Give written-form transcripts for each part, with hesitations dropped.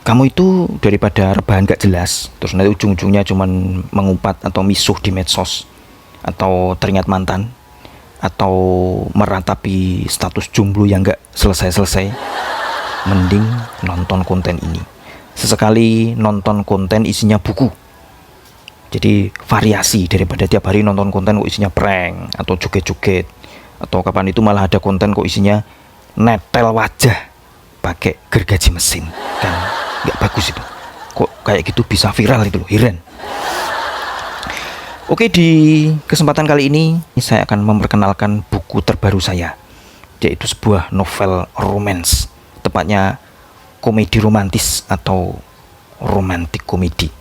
kamu itu daripada rebahan gak jelas, terus nanti ujung-ujungnya cuman mengumpat atau misuh di medsos, atau teringat mantan, atau meratapi status jomblo yang gak selesai-selesai, mending nonton konten ini. Sesekali nonton konten isinya buku. Jadi variasi daripada tiap hari nonton konten kok isinya prank atau joget-joget, atau kapan itu malah ada konten kok isinya netel wajah pakai gergaji mesin. Kan nggak bagus itu. Kok kayak gitu bisa viral itu loh, heran. Oke, di kesempatan kali ini saya akan memperkenalkan buku terbaru saya, yaitu sebuah novel romance, tepatnya komedi romantis atau romantic komedi.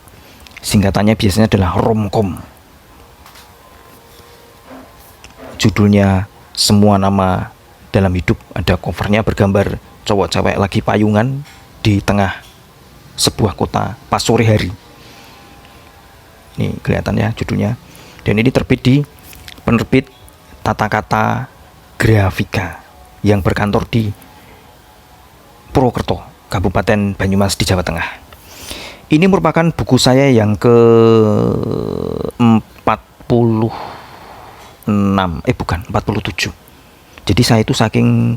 Singkatannya biasanya adalah romcom. Judulnya Semua Nama Dalam Hidup. Ada covernya bergambar cowok cewek lagi payungan di tengah sebuah kota pas sore hari. Ini kelihatannya judulnya. Dan ini terbit di penerbit Tata Kata Grafika yang berkantor di Purwokerto, Kabupaten Banyumas di Jawa Tengah. Ini merupakan buku saya yang ke-47. Jadi saya itu saking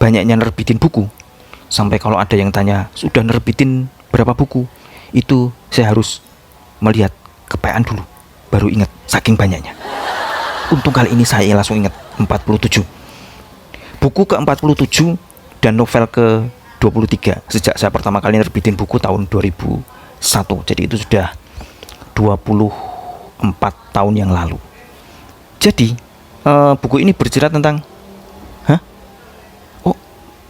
banyaknya nerbitin buku, sampai kalau ada yang tanya, sudah nerbitin berapa buku? Itu saya harus melihat kepean dulu, baru ingat, saking banyaknya. Untung kali ini saya langsung ingat, 47. Buku ke-47 dan novel ke-23 sejak saya pertama kali nerbitin buku tahun 2001. Jadi itu sudah 24 tahun yang lalu. Jadi buku ini bercerita tentang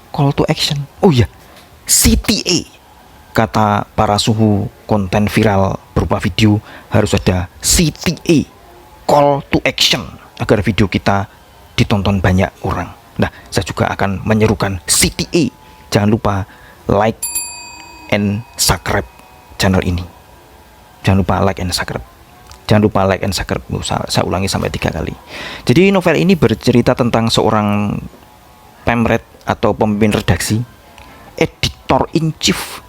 call to action. Oh iya, CTA. Kata para suhu konten viral berupa video, harus ada CTA, call to action, agar video kita ditonton banyak orang. Nah, saya juga akan menyerukan CTA. Jangan lupa like and subscribe channel ini. Jangan lupa like and subscribe. Jangan lupa like and subscribe. Saya ulangi sampai 3 kali. Jadi novel ini bercerita tentang seorang pemret atau pemimpin redaksi, editor in chief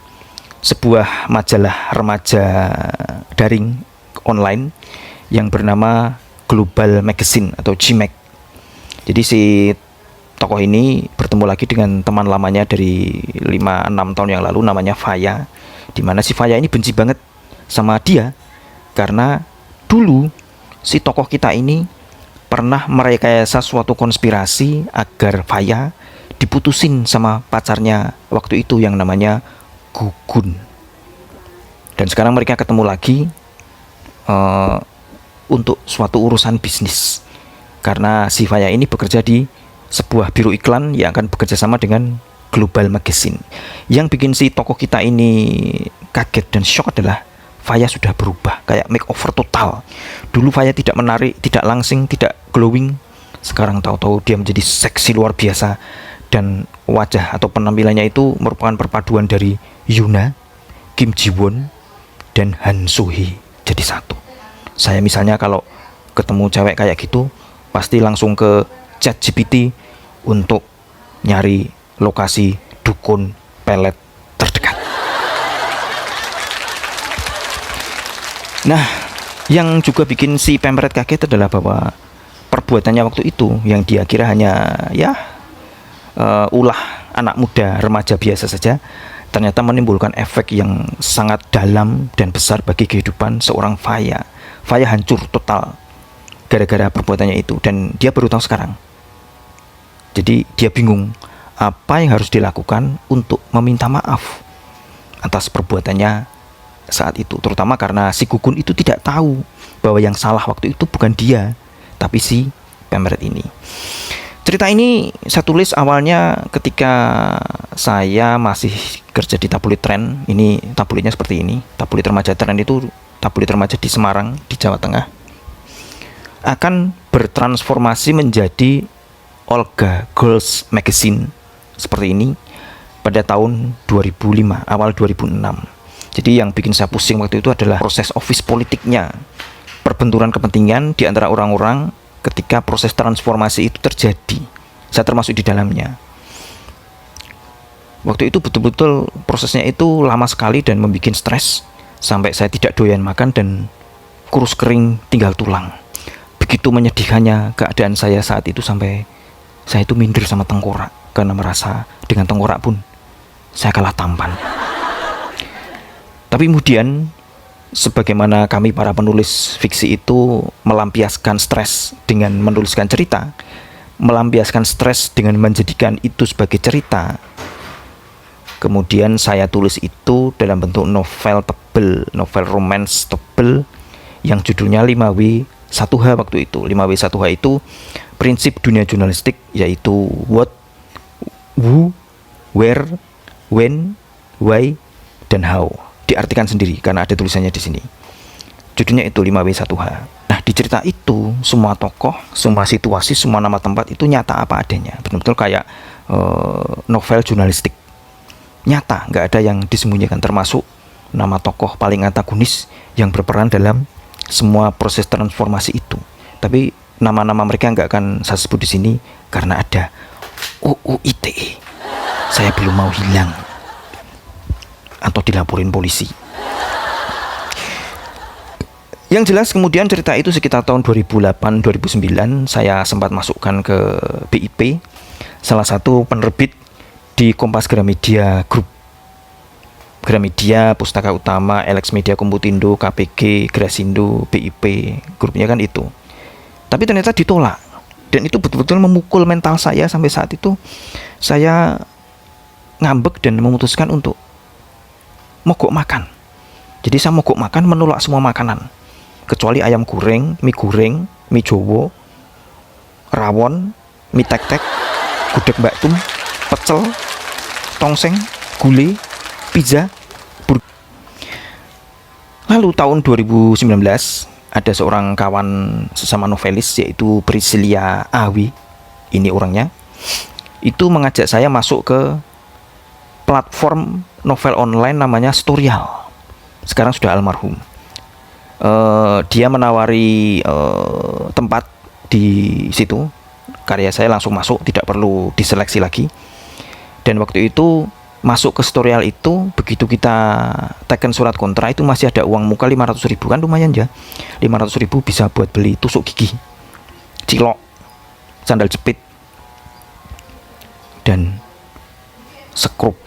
sebuah majalah remaja daring online yang bernama Global Magazine atau GMAG. Jadi si tokoh ini bertemu lagi dengan teman lamanya dari 5-6 tahun yang lalu, namanya Faya. Dimana si Faya ini benci banget sama dia karena dulu si tokoh kita ini pernah merekayasa suatu konspirasi agar Faya diputusin sama pacarnya waktu itu yang namanya Gugun. Dan sekarang mereka ketemu lagi untuk suatu urusan bisnis, karena si Faya ini bekerja di sebuah biro iklan yang akan bekerja sama dengan Global Magazine. Yang bikin si tokoh kita ini kaget dan shock adalah Faya sudah berubah, kayak makeover total. Dulu Faya tidak menarik, tidak langsing, tidak glowing. Sekarang tahu-tahu dia menjadi seksi luar biasa. Dan wajah atau penampilannya itu merupakan perpaduan dari Yoona, Kim Ji Won, dan Han So Hee jadi satu. Saya misalnya kalau ketemu cewek kayak gitu, pasti langsung ke ChatGPT untuk nyari lokasi dukun pelet terdekat. Nah, yang juga bikin si pemret kaget adalah bahwa perbuatannya waktu itu yang dia kira hanya ulah anak muda remaja biasa saja, ternyata menimbulkan efek yang sangat dalam dan besar bagi kehidupan seorang Faya. Faya hancur total gara-gara perbuatannya itu, dan dia baru tahu sekarang. Jadi dia bingung apa yang harus dilakukan untuk meminta maaf atas perbuatannya saat itu, terutama karena si Gugun itu tidak tahu bahwa yang salah waktu itu bukan dia, tapi si pemret ini. Cerita ini saya tulis awalnya ketika saya masih kerja di tabloid Trend. Ini tabloidnya seperti ini. Tabloid remaja Trend itu tabloid remaja di Semarang, di Jawa Tengah. Akan bertransformasi menjadi Olga Girls Magazine seperti ini pada tahun 2005, awal 2006. Jadi yang bikin saya pusing waktu itu adalah proses office politiknya, perbenturan kepentingan di antara orang-orang ketika proses transformasi itu terjadi. Saya termasuk di dalamnya. Waktu itu betul-betul prosesnya itu lama sekali dan membuat stres sampai saya tidak doyan makan dan kurus kering tinggal tulang. Begitu menyedihkannya keadaan saya saat itu sampai saya itu minder sama tengkorak karena merasa dengan tengkorak pun saya kalah tampan. Tapi kemudian sebagaimana kami para penulis fiksi itu melampiaskan stres dengan menuliskan cerita, melampiaskan stres dengan menjadikan itu sebagai cerita. Kemudian saya tulis itu dalam bentuk novel tebel, novel romance tebel yang judulnya 5W1H waktu itu. 5W1H itu prinsip dunia jurnalistik, yaitu what, who, where, when, why, dan how. Diartikan sendiri karena ada tulisannya di sini. Judulnya itu 5W1H. Nah, di cerita itu semua tokoh, semua situasi, semua nama tempat itu nyata apa adanya. Benar-benar kayak novel jurnalistik. Nyata, nggak ada yang disembunyikan, termasuk nama tokoh paling antagonis yang berperan dalam semua proses transformasi itu. Tapi nama-nama mereka nggak akan saya sebut di sini karena ada UU ITE. Saya belum mau hilang atau dilaporin polisi. Yang jelas kemudian cerita itu sekitar tahun 2008-2009 saya sempat masukkan ke BIP, salah satu penerbit di Kompas Gramedia Group. Gramedia, Pustaka Utama, Elex Media Komputindo, KPG, Grasindo, BIP, grupnya kan itu. Tapi ternyata ditolak. Dan itu betul-betul memukul mental saya sampai saat itu. Saya ngambek dan memutuskan untuk mogok makan. Jadi saya mogok makan, menolak semua makanan. Kecuali ayam goreng, mie jowo, rawon, mie tek-tek, gudeg Mbak Tum, pecel, tongseng, gulai, pizza, burger. Lalu tahun 2019 ada seorang kawan sesama novelis yaitu Priscilia Awi, ini orangnya, itu mengajak saya masuk ke platform novel online namanya Storyal. Sekarang sudah almarhum. Dia menawari tempat di situ. Karya saya langsung masuk, tidak perlu diseleksi lagi. Dan waktu itu masuk ke Storyal itu, begitu kita teken surat kontrak itu masih ada uang muka 500.000, kan lumayan ya. 500.000 bisa buat beli tusuk gigi, cilok, sandal jepit, dan sekrup.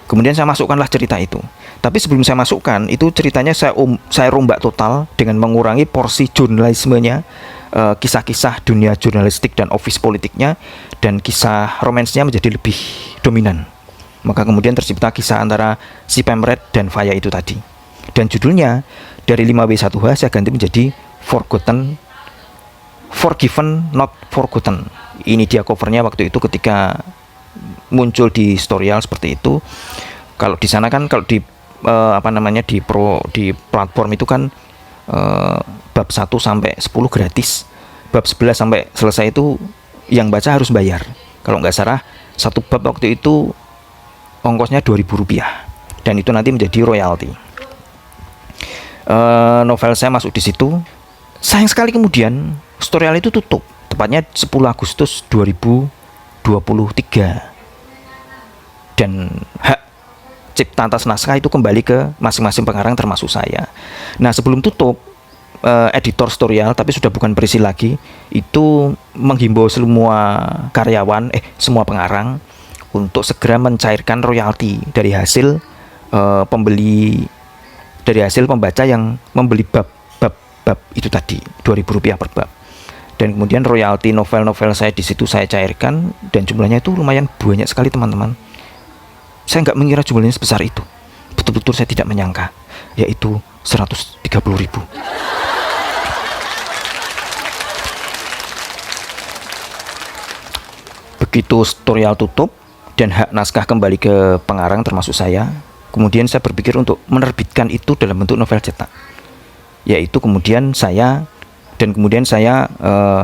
Kemudian saya masukkanlah cerita itu. Tapi sebelum saya masukkan itu ceritanya saya rombak total dengan mengurangi porsi jurnalismenya, kisah-kisah dunia jurnalistik dan office politiknya, dan kisah romansnya menjadi lebih dominan. Maka kemudian tercipta kisah antara si Pemret dan Faya itu tadi. Dan judulnya dari 5W1H saya ganti menjadi Forgiven Not Forgotten. Ini dia covernya waktu itu ketika muncul di Storyal seperti itu. Kalau di sana kan, kalau di di platform itu kan bab 1 sampai 10 gratis. Bab 11 sampai selesai itu yang baca harus bayar. Kalau nggak salah satu bab waktu itu ongkosnya Rp2.000 dan itu nanti menjadi royalti. Novel saya masuk di situ. Sayang sekali kemudian Storyal itu tutup, tepatnya 10 Agustus 2023. Dan hak cipta atas naskah itu kembali ke masing-masing pengarang termasuk saya. Nah, sebelum tutup, editor Storyal, tapi sudah bukan Prisi lagi, itu menghimbau semua karyawan, semua pengarang untuk segera mencairkan royalti dari hasil dari hasil pembaca yang membeli bab itu tadi, Rp2.000 per bab. Dan kemudian royalti novel-novel saya di situ saya cairkan, dan jumlahnya itu lumayan banyak sekali, teman-teman. Saya nggak mengira jumlahnya sebesar itu. Betul-betul saya tidak menyangka, yaitu 130.000. Begitu Storyal tutup dan hak naskah kembali ke pengarang termasuk saya, kemudian saya berpikir untuk menerbitkan itu dalam bentuk novel cetak. Yaitu kemudian saya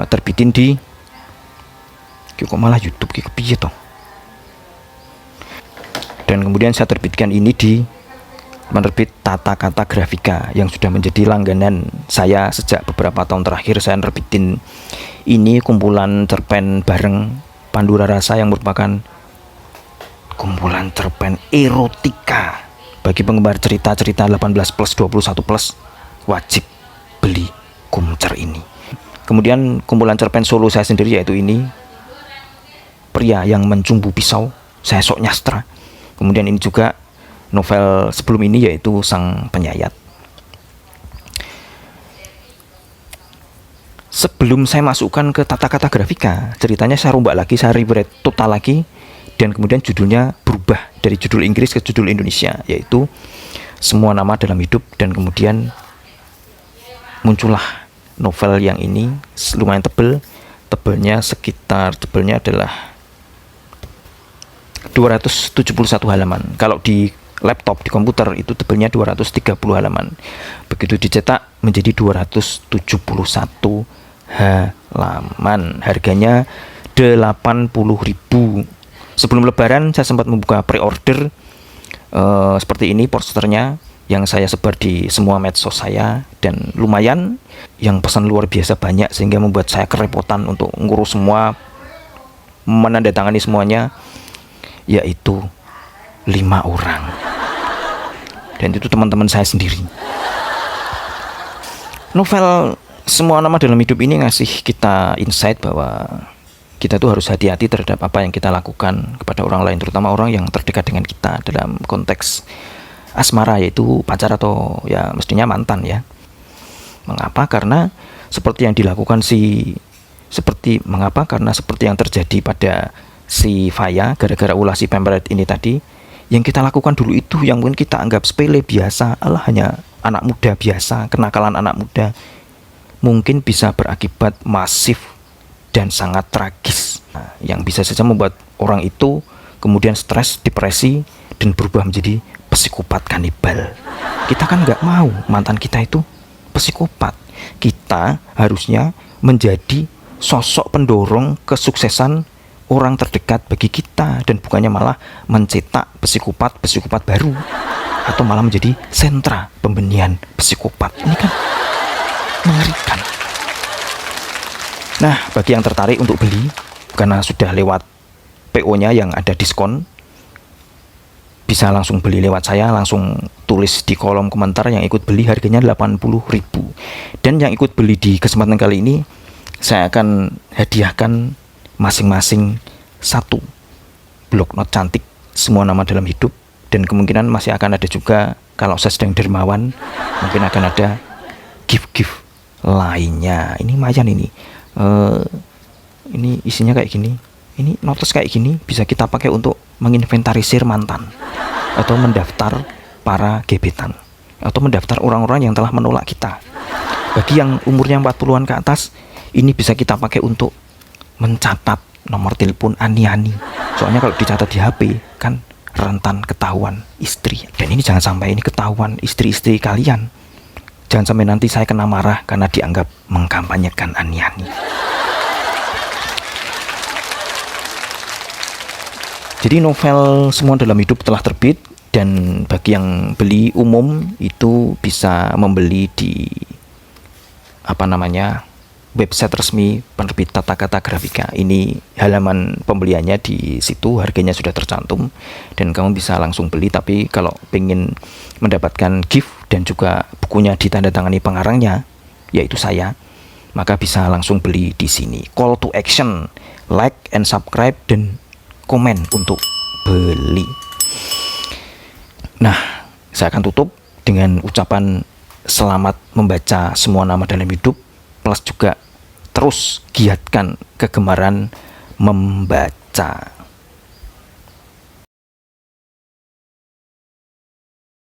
terbitin di, kok malah YouTube kayak kepiye toh. Dan kemudian saya terbitkan ini di penerbit Tata Kata Grafika yang sudah menjadi langganan saya sejak beberapa tahun terakhir. Saya nerbitin ini kumpulan cerpen bareng Pandura Rasa yang merupakan kumpulan cerpen erotika. Bagi penggemar cerita-cerita 18 plus 21 plus wajib beli Kumcer ini. Kemudian kumpulan cerpen solo saya sendiri, yaitu ini Pria yang Mencumbu Pisau, Saya Sok Nyastra. Kemudian ini juga novel sebelum ini, yaitu Sang Penyayat. Sebelum saya masukkan ke tata kata grafika, ceritanya saya rombak lagi, saya rewrite total lagi, dan kemudian judulnya berubah dari judul Inggris ke judul Indonesia, yaitu Semua Nama Dalam Hidup. Dan kemudian muncullah novel yang ini, lumayan tebelnya adalah 271 halaman. Kalau di laptop, di komputer itu tebelnya 230 halaman. Begitu dicetak menjadi 271 halaman. Harganya 80.000. Sebelum lebaran saya sempat membuka pre-order seperti ini posternya yang saya sebar di semua medsos saya, dan lumayan yang pesan luar biasa banyak sehingga membuat saya kerepotan untuk ngurus semua, menandatangani semuanya, yaitu 5 orang, dan itu teman-teman saya sendiri. Novel Semua Nama Dalam Hidup ini ngasih kita insight bahwa kita tuh harus hati-hati terhadap apa yang kita lakukan kepada orang lain, terutama orang yang terdekat dengan kita dalam konteks asmara, yaitu pacar atau ya mestinya mantan ya. Mengapa? Karena seperti yang yang terjadi pada si Faya gara-gara ulah si pemret ini tadi, yang kita lakukan dulu itu yang mungkin kita anggap sepele biasa, hanya anak muda biasa, kenakalan anak muda, mungkin bisa berakibat masif dan sangat tragis, yang bisa saja membuat orang itu kemudian stres, depresi, dan berubah menjadi psikopat kanibal. Kita kan nggak mau mantan kita itu psikopat. Kita harusnya menjadi sosok pendorong kesuksesan orang terdekat bagi kita, dan bukannya malah mencetak psikopat baru, atau malah menjadi sentra pembenihan psikopat. Ini kan mengerikan. Nah, bagi yang tertarik untuk beli karena sudah lewat PO-nya yang ada diskon, bisa langsung beli lewat saya, langsung tulis di kolom komentar yang ikut beli, harganya 80.000. Dan yang ikut beli di kesempatan kali ini, saya akan hadiahkan masing-masing 1 bloknot cantik Semua Nama Dalam Hidup. Dan kemungkinan masih akan ada juga, kalau saya sedang dermawan, mungkin akan ada gift-gift lainnya. Ini lumayan ini. Ini isinya kayak gini. Ini notes kayak gini bisa kita pakai untuk menginventarisir mantan, atau mendaftar para gebetan, atau mendaftar orang-orang yang telah menolak kita. Bagi yang umurnya 40-an ke atas, ini bisa kita pakai untuk mencatat nomor telepon ani-ani. Soalnya kalau dicatat di HP kan rentan ketahuan istri. Dan ini jangan sampai ini ketahuan istri-istri kalian. Jangan sampai nanti saya kena marah karena dianggap mengkampanyekan ani-ani. Jadi novel Semua Dalam Hidup telah terbit, dan bagi yang beli umum itu bisa membeli di website resmi penerbit Tata Kata Grafika. Ini halaman pembeliannya di situ, harganya sudah tercantum dan kamu bisa langsung beli. Tapi kalau pengen mendapatkan gift dan juga bukunya ditandatangani pengarangnya, yaitu saya, maka bisa langsung beli di sini. Call to action, like and subscribe, dan komen untuk beli. Nah, saya akan tutup dengan ucapan selamat membaca Semua Nama Dalam Hidup, plus juga terus giatkan kegemaran membaca.